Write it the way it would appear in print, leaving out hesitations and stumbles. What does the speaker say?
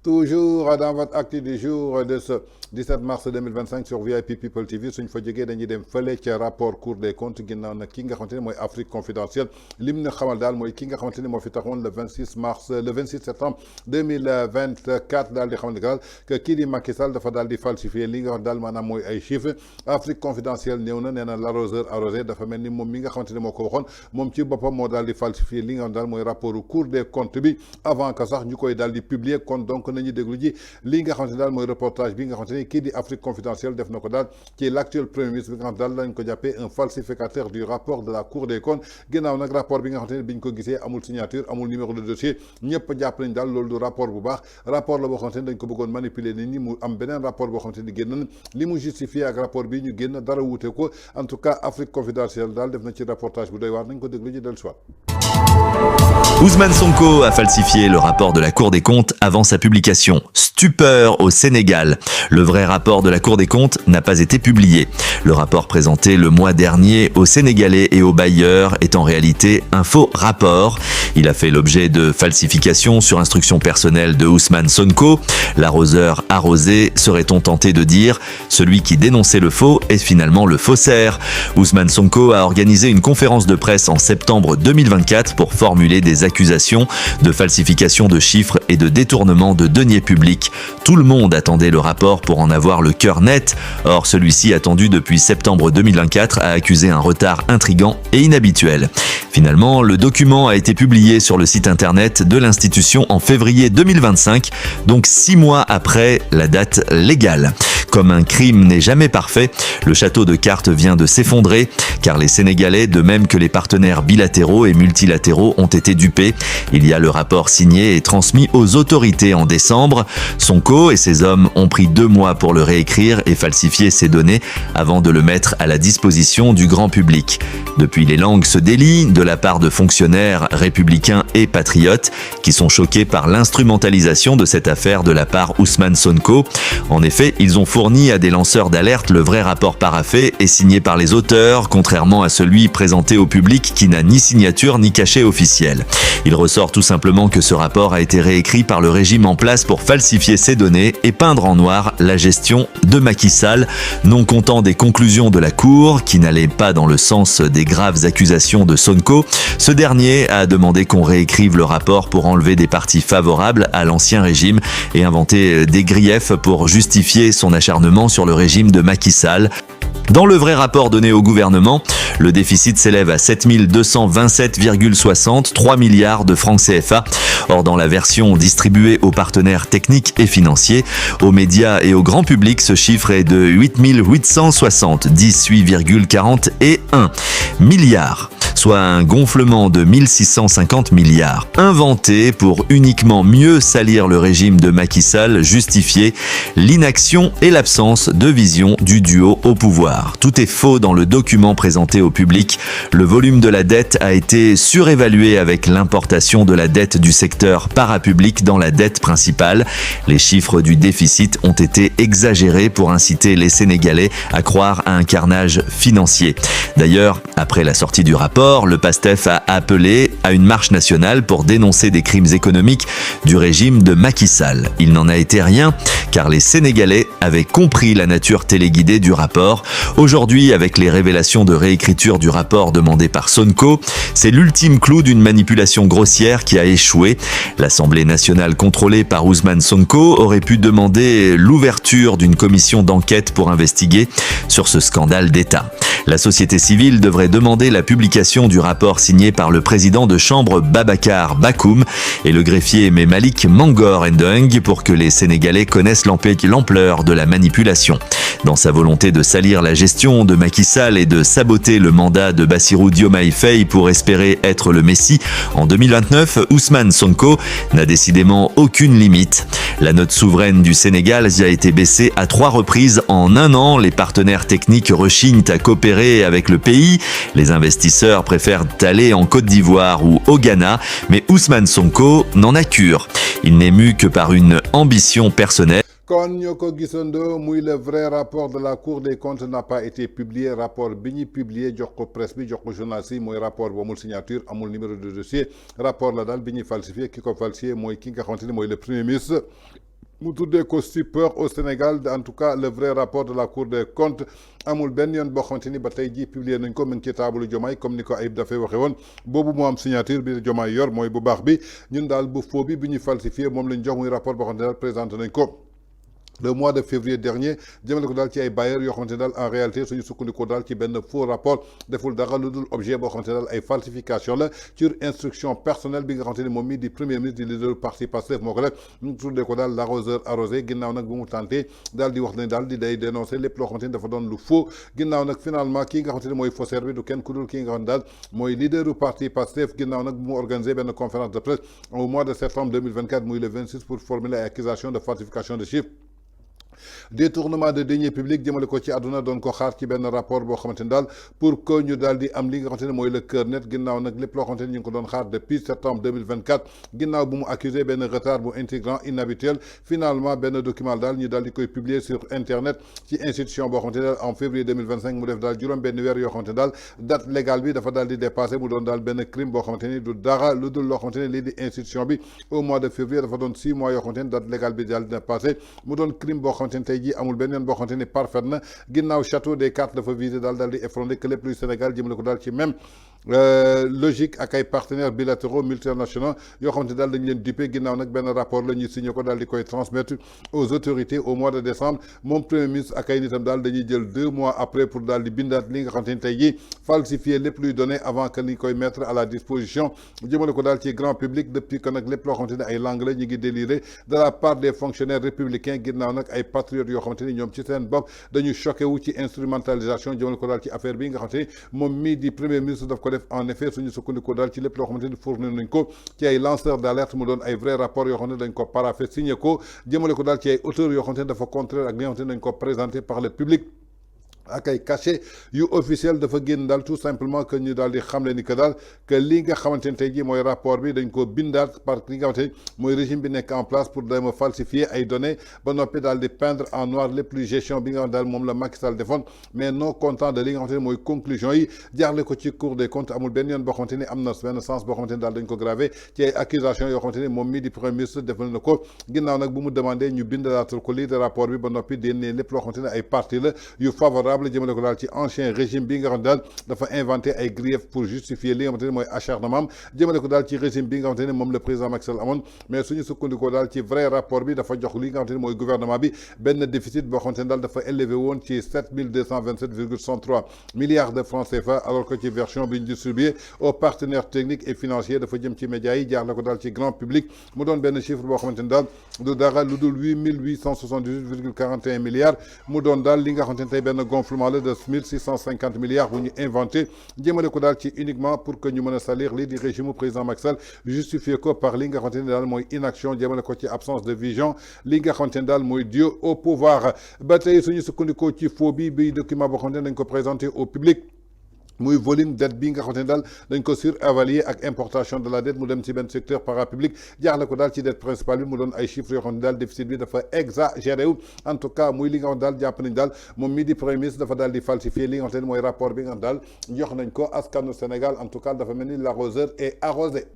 Toujours dans votre acte du jour de ce 17 mars 2025 sur VIP People TV suñ fa jógee dañuy dem fële ca rapport Cour des comptes ginnaaw nag ki nga xamante ne mooy Afrique confidentielle lim na xamal daal mooy ki nga xamante ne moo fi taxawoon le 26 septembre 2024 daal di xamal daal que kii di Macky Sall dafa daal di falsifier li nga xam daal maanaam mooy ay chiffres Afrique confidentielle ñëw na nee na l'arroseur arrosé dafa mel ni moom mi nga xamante ne moo ko waxoon moom ci boppam moo daal di falsifier li nga xam daal mooy rapport Cour des comptes bi avant que sax ñu koy daal di publier kon donc nañu déglu ji li nga xamante ne daal mooy reportage bi nga xamante ne kii di Afrique confidentielle def na ko daal ci l'actuel premier ministre bi nga xam daal lañ ko jàppee un falsificateur du rapport de la Cour des comptes ginnaaw nag rapport bi nga xamante ne biñ ko gisee amul signature amul numéro de dossier ñëpp jàpp nañ daal loolu du rapport bu baax rapport la boo xamante ne dañ ko bëggoon manipuler nit ñi mu am beneen rapport boo xamante ni génn li mu justifié ak rapport bi ñu génn dara wuute ko en tout cas Afrique confidentielle daal def na ci reportage bu doy waar nañ ko déglu ji del soit. Ousmane Sonko a falsifié le rapport de la Cour des comptes avant sa publication. Stupeur au Sénégal. Le vrai rapport de la Cour des comptes n'a pas été publié. Le rapport présenté le mois dernier aux Sénégalais et aux bailleurs est en réalité un faux rapport. Il a fait l'objet de falsifications sur instruction personnelle de Ousmane Sonko. L'arroseur arrosé, serait-on tenté de dire. Celui qui dénonçait le faux est finalement le faussaire. Ousmane Sonko a organisé une conférence de presse en septembre 2024 pour formuler des accusations de falsification de chiffres et de détournement de deniers publics. Tout le monde attendait le rapport pour en avoir le cœur net. Or, celui-ci, attendu depuis septembre 2024, a accusé un retard intrigant et inhabituel. Finalement, le document a été publié sur le site internet de l'institution en février 2025, donc 6 mois après la date légale. Comme un crime n'est jamais parfait, le château de cartes vient de s'effondrer, car les Sénégalais, de même que les partenaires bilatéraux et multilatéraux, ont été dupés. Il y a le rapport signé et transmis aux autorités en décembre. Sonko et ses hommes ont pris 2 mois pour le réécrire et falsifier ses données avant de le mettre à la disposition du grand public. Depuis, les langues se délient de la part de fonctionnaires républicains et patriotes qui sont choqués par l'instrumentalisation de cette affaire de la part Ousmane Sonko. En effet, ils ont fourni à des lanceurs d'alerte le vrai rapport paraphé et signé par les auteurs, contrairement à celui présenté au public qui n'a ni signature ni cachet officiel. Il ressort tout simplement que ce rapport a été réécrit par le régime en place pour falsifier ces données et peindre en noir la gestion de Macky Sall, non content des conclusions de la Cour, qui n'allaient pas dans le sens des graves accusations de Sonko. Ce dernier a demandé qu'on réécrive le rapport pour enlever des parties favorables à l'ancien régime et inventer des griefs pour justifier son acharnement sur le régime de Macky Sall. Dans le vrai rapport donné au gouvernement, le déficit s'élève à 7 227,60, 3 milliards de francs CFA. Or, dans la version distribuée aux partenaires techniques et financiers, aux médias et au grand public, ce chiffre est de 8 860, 18,41 milliards. Soit un gonflement de 1650 milliards, inventé pour uniquement mieux salir le régime de Macky Sall, justifier l'inaction et l'absence de vision du duo au pouvoir. Tout est faux dans le document présenté au public. Le volume de la dette a été surévalué avec l'importation de la dette du secteur parapublic dans la dette principale. Les chiffres du déficit ont été exagérés pour inciter les Sénégalais à croire à un carnage financier. D'ailleurs, après la sortie du rapport, le PASTEF a appelé à une marche nationale pour dénoncer des crimes économiques du régime de Macky Sall. Il n'en a été rien, car les Sénégalais avaient compris la nature téléguidée du rapport. Aujourd'hui, avec les révélations de réécriture du rapport demandé par Sonko, c'est l'ultime clou d'une manipulation grossière qui a échoué. L'Assemblée nationale contrôlée par Ousmane Sonko aurait pu demander l'ouverture d'une commission d'enquête pour investiguer sur ce scandale d'État. La société civile devrait demander la publication du rapport signé par le président de chambre Babacar Bakoum et le greffier Malik Mangor Ndeng pour que les Sénégalais connaissent l'ampleur de la manipulation. Dans sa volonté de salir la gestion de Macky Sall et de saboter le mandat de Bassirou Diomaye Faye pour espérer être le Messie, en 2029, Ousmane Sonko n'a décidément aucune limite. La note souveraine du Sénégal a été baissée à 3 reprises en 1 an. Les partenaires techniques rechignent à coopérer avec le pays. Les investisseurs préfèrent aller en Côte d'Ivoire ou au Ghana, mais Ousmane Sonko n'en a cure. Il n'est mu que par une ambition personnelle. kon ñoo ko gisandoo muy le vrai rapport de la Cour des comptes n'a pas été publié rapport bi ñu publié jox ko presse bi jox ko journaliste yi mooy rapport bu amul signature amul numéro de dossier rapport la daal bi ñuy falsifié ki ko falsifié mooy ki nga xamante ni mooy le premier ministre mu tuddee ko stupeur au Sénégal en tout cas le vrai rapport de la Cour des comptes amul benn yoon boo xamante ni ba tey jii publié nañ ko mu ngi ci taabalu Diomaye comme ni ko Ayib dafay waxee woon boobu moo am signature bi Diomaye yor mooy bu baax bi ñun daal bu faux bi ñuy falsifié moom lañ jox muy rapport boo xamante ne daal présenté nañ ko. Le mois de février dernier jëmale ko daal ci ay bailleurs yoo xamante ne daal en réalité suñu sukkandikoo daal ci benn faux rapport deful dara lu dul objet boo xamante ne daal ay falsification la sur instruction personnelle bi nga xamante ne moom mii di premier ministre di leader parti Pastef moo ko def ñu tuddee ko daal l'arroseur arrosé ginnaaw nag bu mu tenté daal di wax ne daal di day dénoncer lépp loo xamante ni dafa doon lu faux ginnaaw nag finalement kii nga xamante ne mooy faussaire bi du kenn ku dul kii nga xamante daal mooy leader du parti Pastef ginnaaw nag bu mu organisé benn conférence de presse au mois de septembre 2024 muy le 26 pour formuler ay accusation de falsification de chiffres détournement de deniers publics jëmale ko ci àdduna doon ko xaar ci benn rapport boo xamante ni daal pour que ñu daal di am li nga xamante ne mooy le cœur net ginnaaw nag lépp loo xamante ni ñu ngi ko doon xaar depuis septembre 2024 ginnaaw bu mu accusé benn retard bu intégrant inhabituel finalement benn document daal ñu daal di koy publier sur internet ci institution boo xamante ne daal en février 2025 mu def daal juróom benn weer yoo xamante ne daal date légale bi dafa daal di dépassé mu doon daal benn crime boo xamante ni du dara lu dul loo xamante ne lii di institution bi au mois de février dafa doon 6 mois yoo xamante ne date légale bi daal di dépassé mu doon crime boo xamante ne tey jii amul benn yoon boo xamante ni parfait na ginnaaw château des cartes dafa visé daal di effondré que lépp luy Sénégal jëmale ko daal ci même logique ak ay partenaires bilatéraux multinationaux yoo xamante daal dañ leen duppee ginnaaw nag benn rapport la ñuy signé ko daal di koy transmettre aux autorités au mois de décembre moom premier ministre ak ay nitam daal dañuy jël 2 mois après pour daal di bindaat li nga xamante ni tey jii falsifier lépp luy donné avant que ni koy mettre à la disposition jëmale ko daal ci grand public depuis que nag lépp loo xamante ni ay langue la ñu ngi déliré de la part des fonctionnaires républicains ginnaaw nag ay patriotes yoo xamante ni ñoom ci seen bopp dañu choqué wu ci instrumentalisation jëmale ko daal ci affaire bi nga xamante ni moom mii di premier ministre daf ko def en effet suñu sukkandikoo daal ci lépp loo xamante ni fourni nañ ko ci ay lanceurs d'alerte mu doon ay vrai rapport yoo xamante ni dañ ko paraphé signé ko jëmale ko daal ci ay auteurs yoo xamante ni dafa contraire ak li nga xamante ni dañ ko présenté par le public ak ay cachet yu officiel dafa génn daal tout simplement que ñu daal di xamle ni que daal que li nga xamante ni tey jii mooy rapport bi dañ ko bindaat par li nga xamante ni mooy régime bi nekk en place pour dama falsifier ay données ba noppi daal di peindre en noir les plus gestion bi nga xam daal moom la Macky Sall defoon mais non content de li nga xamante ni mooy conclusion yi jaarle ko ci Cour des comptes amul benn yoon boo xamante ni am na benn sens boo xamante ni daal dañ ko gravé ci ay accusations yoo xamante ni moom mii di premier ministre defal na ko ginnaaw nag bu mu demandé ñu bindalaatal ko lii de rapport bi ba noppi dénnee lépp loo xamante ni ay parties la yu favorable jëmale ko daal ci ancien régime bi nga xam daal dafa inventé ay griefs pour justifier li nga xamante ne mooy acharnement jëmale ko daal ci régime bi nga xamante ne moom le président Macky Sall amoon mais suñu sukkandikoo daal ci vrai rapport bi dafa jox li nga xamante ne mooy gouvernement bi benn déficit boo xamante ne daal dafa élevé woon ci 7227,63 milliards de francs CFA alors que ci version bi ñu distribué aux partenaires techniques et financiers dafa jëm ci médias yi jaar la ko daal ci grand public mu doon benn chiffre boo xamante ne daal du dara lu dul 8878,41 milliards mu doon daal li nga xamante ne tey benn gonflement la de 1650 milliards bu ñu inventé jëmale ko daal ci uniquement pour que ñu mën a salir lii di régime président Macky Sall justifié ko par li nga xamante ne daal mooy inaction jëmale ko ci absence de vision li nga xamante ne daal mooy Dieu au pouvoir ba tey suñu sukkandikoo ci faux bi document boo xamante ne dañ ko présenté au public muy volume dette bi nga xamante ne daal dañ ko surévaluer ak importation de la dette mu dem ci benn secteur parapublic jaaxle ko daal ci dette principale bi mu doon ay chiffres yoo xam ne daal déficit bi dafa exagéré wu en tout cas muy li nga xam daal jàpp nañ daal moom mii di premier ministre dafa daal di falsifier li nga xamante ne mooy rapport bi nga xam daal jox nañ ko askanu Sénégal en tout cas dafa mel ni l'arroseur est arrosé.